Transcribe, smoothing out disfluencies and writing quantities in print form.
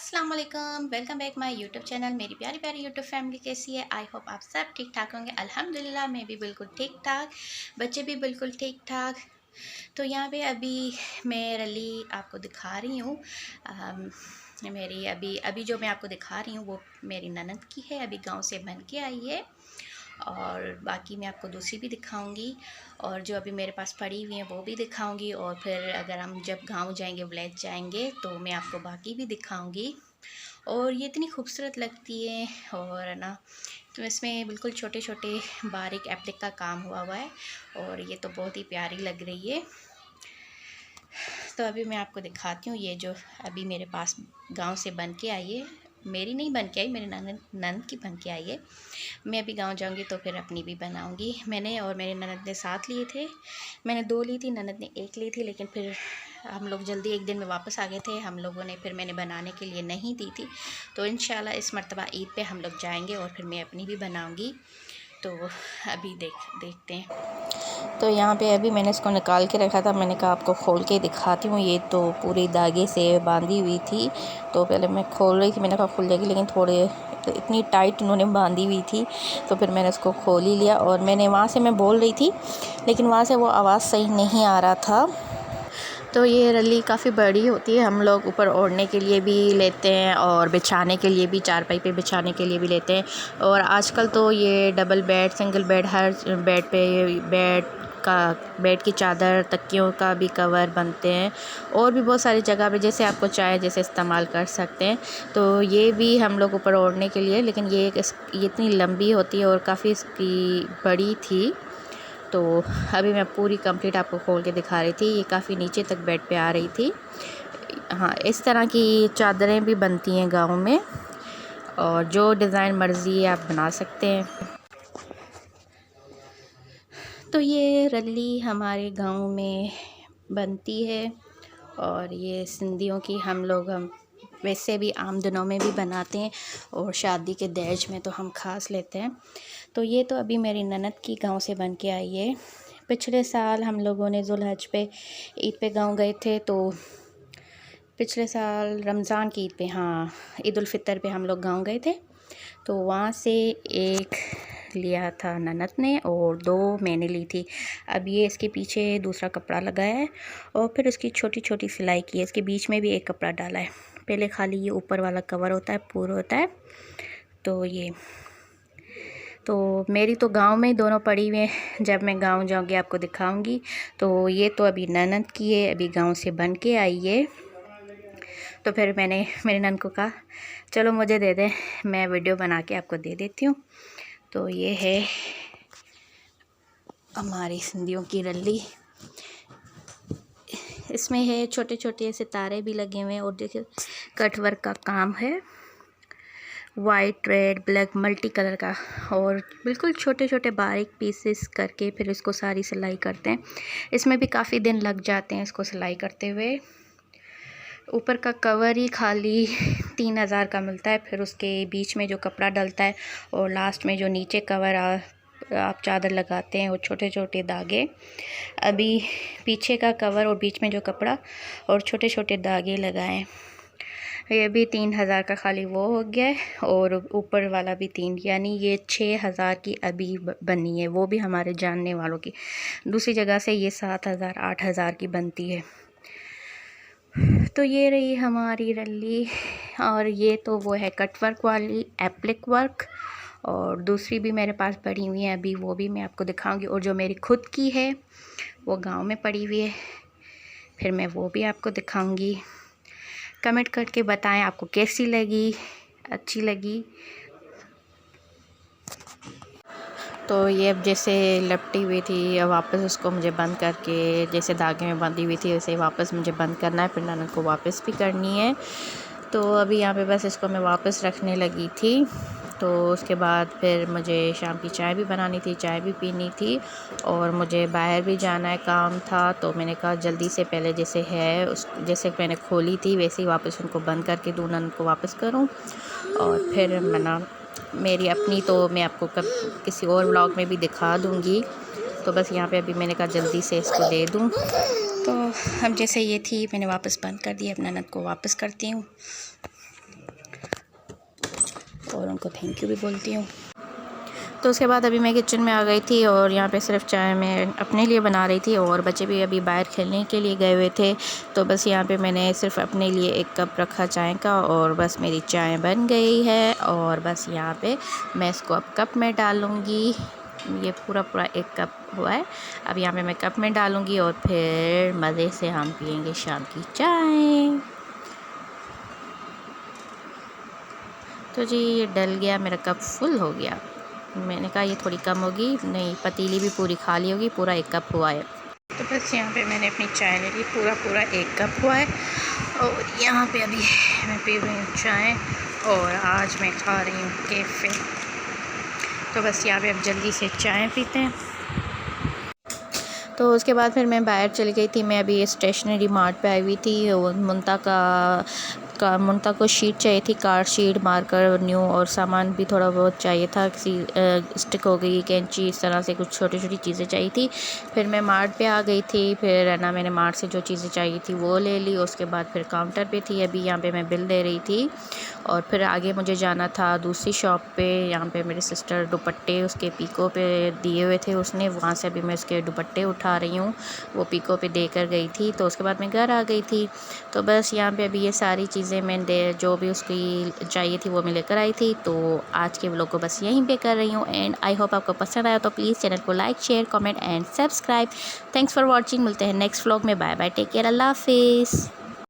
अस्सलाम वालेकुम, welcome back my YouTube channel. मेरी प्यारी प्यारी यूट्यूब फैमिली कैसी है? आई होप आप सब ठीक ठाक होंगे। अल्हम्दुलिल्लाह मैं भी बिल्कुल ठीक ठाक, बच्चे भी बिल्कुल ठीक ठाक। तो यहाँ पे अभी मैं रली आपको दिखा रही हूँ। मेरी अभी अभी जो मैं आपको दिखा रही हूँ वो मेरी ननद की है, अभी गांव से बन के आई है। और बाकी मैं आपको दूसरी भी दिखाऊंगी, और जो अभी मेरे पास पड़ी हुई हैं वो भी दिखाऊंगी। और फिर अगर हम जब गांव जाएंगे, विलेज जाएंगे, तो मैं आपको बाकी भी दिखाऊंगी। और ये इतनी खूबसूरत लगती है, और है ना, तो इसमें बिल्कुल छोटे छोटे बारीक एप्लिक का काम हुआ हुआ है, और ये तो बहुत ही प्यारी लग रही है। तो अभी मैं आपको दिखाती हूँ, ये जो अभी मेरे पास गांव से बन के आई है, मेरी नहीं बन के आई, मेरे ननद की बन के आई है। मैं अभी गांव जाऊंगी तो फिर अपनी भी बनाऊंगी। मैंने और मेरे ननद ने साथ लिए थे, मैंने 2 ली थी, ननद ने 1 ली थी, लेकिन फिर हम लोग जल्दी एक दिन में वापस आ गए थे हम लोगों ने, फिर मैंने बनाने के लिए नहीं दी थी। तो इंशाल्लाह इस मर्तबा ईद पे हम लोग जाएंगे और फिर मैं अपनी भी बनाऊंगी। तो अभी देखते हैं। तो यहाँ पे अभी मैंने इसको निकाल के रखा था, मैंने कहा आपको खोल के दिखाती हूँ। ये तो पूरी धागे से बांधी हुई थी, तो पहले मैं खोल रही थी, मैंने कहा खुल जाएगी, लेकिन थोड़े तो इतनी टाइट उन्होंने बांधी हुई थी, तो फिर मैंने इसको खोल ही लिया। और मैंने वहाँ से मैं बोल रही थी, लेकिन वहाँ से वो आवाज़ सही नहीं आ रहा था। तो ये रली काफ़ी बड़ी होती है, हम लोग ऊपर ओढ़ने के लिए भी लेते हैं और बिछाने के लिए भी, चारपाई पे बिछाने के लिए भी लेते हैं। और आजकल तो ये डबल बेड, सिंगल बेड, हर बेड पे बेड की चादर, तकियों का भी कवर बनते हैं, और भी बहुत सारी जगह पे जैसे आपको चाहे जैसे इस्तेमाल कर सकते हैं। तो ये भी हम लोग ऊपर ओढ़ने के लिए, लेकिन ये इतनी लंबी होती है और काफ़ी इसकी बड़ी थी। तो अभी मैं पूरी कंप्लीट आपको खोल के दिखा रही थी। ये काफ़ी नीचे तक बेड पे आ रही थी। हाँ, इस तरह की चादरें भी बनती हैं गाँव में, और जो डिज़ाइन मर्ज़ी आप बना सकते हैं। तो ये रली हमारे गांव में बनती है, और ये सिंधियों की हम वैसे भी आम दिनों में भी बनाते हैं, और शादी के दहेज में तो हम ख़ास लेते हैं। तो ये तो अभी मेरी ननद की गांव से बन के आई है। पिछले साल हम लोगों ने ज़ुलहज पे ईद पे गांव गए थे, तो पिछले साल रमज़ान की ईद पे, हाँ, ईद उल फ़ितर पे हम लोग गांव गए थे। तो वहाँ से एक लिया था ननद ने और 2 मैंने ली थी। अब ये इसके पीछे दूसरा कपड़ा लगाया है, और फिर इसकी छोटी छोटी सिलाई की है, इसके बीच में भी एक कपड़ा डाला है। पहले खाली ये ऊपर वाला कवर होता है, पूरा होता है। तो ये तो मेरी तो गांव में ही दोनों पड़ी हुई हैं, जब मैं गांव जाऊंगी आपको दिखाऊंगी। तो ये तो अभी ननद की है, अभी गांव से बन के आई है। तो फिर मैंने मेरी ननद को कहा चलो मुझे दे दें, मैं वीडियो बना के आपको दे देती हूँ। तो ये है हमारी सिंधियों की रली। इसमें है छोटे छोटे सितारे भी लगे हुए हैं, और देखिए कट वर्क का काम है, white, red, black, multi colour का, और बिल्कुल छोटे छोटे बारीक पीसेस करके फिर इसको सारी सिलाई करते हैं। इसमें भी काफ़ी दिन लग जाते हैं इसको सिलाई करते हुए। ऊपर का कवर ही खाली 3000 का मिलता है, फिर उसके बीच में जो कपड़ा डलता है, और लास्ट में जो नीचे कवर आप चादर लगाते हैं, वो छोटे छोटे धागे। अभी पीछे का कवर और बीच में जो कपड़ा और छोटे छोटे धागे लगाए, ये भी 3000 का खाली वो हो गया है, और ऊपर वाला भी 3, यानी ये 6000 की अभी बनी है, वो भी हमारे जानने वालों की। दूसरी जगह से ये 7000 8000 की बनती है। तो ये रही हमारी रली, और ये तो वो है कट वर्क वाली, एप्लिक वर्क। और दूसरी भी मेरे पास पड़ी हुई है, अभी वो भी मैं आपको दिखाऊंगी। और जो मेरी खुद की है वो गांव में पड़ी हुई है, फिर मैं वो भी आपको दिखाऊंगी। कमेंट करके बताएं आपको कैसी लगी, अच्छी लगी। तो ये अब जैसे लपटी हुई थी, अब वापस उसको मुझे बंद करके, जैसे धागे में बंधी हुई थी वैसे वापस मुझे बंद करना है, फिर ननद को वापस भी करनी है। तो अभी यहाँ पे बस इसको मैं वापस रखने लगी थी। तो उसके बाद फिर मुझे शाम की चाय भी बनानी थी, चाय भी पीनी थी, और मुझे बाहर भी जाना है, काम था। तो मैंने कहा जल्दी से पहले जैसे है जैसे मैंने खोली थी वैसे ही वापस उनको बंद करके दूँ, ननद को वापस करूँ। और फिर मेरी अपनी तो मैं आपको किसी और व्लॉग में भी दिखा दूँगी। तो बस यहाँ पे अभी मैंने कहा जल्दी से इसको दे दूँ। तो अब जैसे ये थी मैंने वापस बंद कर दी, अब ननद को वापस करती हूँ। उनको थैंक यू भी बोलती हूँ। तो उसके बाद अभी मैं किचन में आ गई थी और यहाँ पे सिर्फ चाय मैं अपने लिए बना रही थी और बच्चे भी अभी बाहर खेलने के लिए गए हुए थे। तो बस यहाँ पे मैंने सिर्फ अपने लिए एक कप रखा चाय का और बस मेरी चाय बन गई है और बस यहाँ पे मैं इसको अब कप में डालूँगी। ये पूरा एक कप हुआ है। अब यहाँ पे मैं कप में डालूँगी और फिर मज़े से हम पियेंगे शाम की चाय। तो जी ये डल गया, मेरा कप फुल हो गया। मैंने कहा ये थोड़ी कम होगी, नहीं पतीली भी पूरी खाली होगी, पूरा एक कप हुआ है। तो बस यहाँ पे मैंने अपनी चाय ले ली, पूरा एक कप हुआ है और यहाँ पे अभी मैं पी रही हूँ चाय और आज मैं खा रही हूँ कैफ़े। तो बस यहाँ पे अब जल्दी से चाय पीते हैं। तो उसके बाद फिर मैं बाहर चली गई थी। मैं अभी स्टेशनरी मार्ट पे आई हुई थी और मुंता को शीट चाहिए थी, कार्ड शीट, मार्कर, न्यू और सामान भी थोड़ा बहुत चाहिए था, किसी स्टिक हो गई, कैंची, इस तरह से कुछ छोटी छोटी चीज़ें चाहिए थी। फिर मैं मार्ट पे आ गई थी। फिर है ना मैंने मार्ट से जो चीज़ें चाहिए थी वो ले ली। उसके बाद फिर काउंटर पे थी, अभी यहाँ पे मैं बिल दे रही थी और फिर आगे मुझे जाना था दूसरी शॉप पे। यहाँ पे मेरी सिस्टर दुपट्टे उसके पीको पे दिए हुए थे उसने, वहाँ से अभी मैं उसके दुपट्टे उठा रही हूँ, वो पीको पे दे कर गई थी। तो उसके बाद मैं घर आ गई थी। तो बस यहाँ पे अभी ये सारी चीज़ें मैंने जो भी उसकी चाहिए थी वो मैं लेकर आई थी। तो आज के व्लॉग को बस यहीं पे कर रही हूँ एंड आई होप आपको पसंद आया। तो प्लीज़ चैनल को like, share, comment and subscribe. Thanks for watching. मिलते हैं नेक्स्ट व्लॉग में। बाय बाय, टेक केयर, अल्लाह हाफिज़।